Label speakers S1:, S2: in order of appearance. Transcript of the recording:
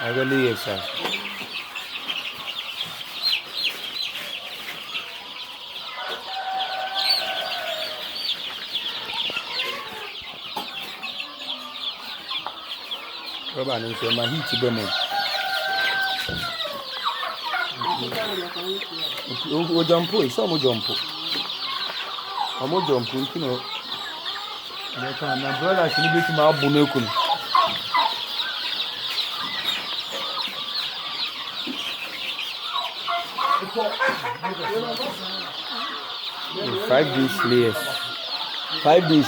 S1: I really is, sir. Rọ́bà ní sọ ma heat bẹ́ẹ̀ mọ̀. O jumpo, ìṣe ọmọ jumpo. Ọmọ jumpo nkí na ọ̀dẹ̀ka na brother ṣe níbi tí máa bù n'ekun. 5 days layers. 5 days.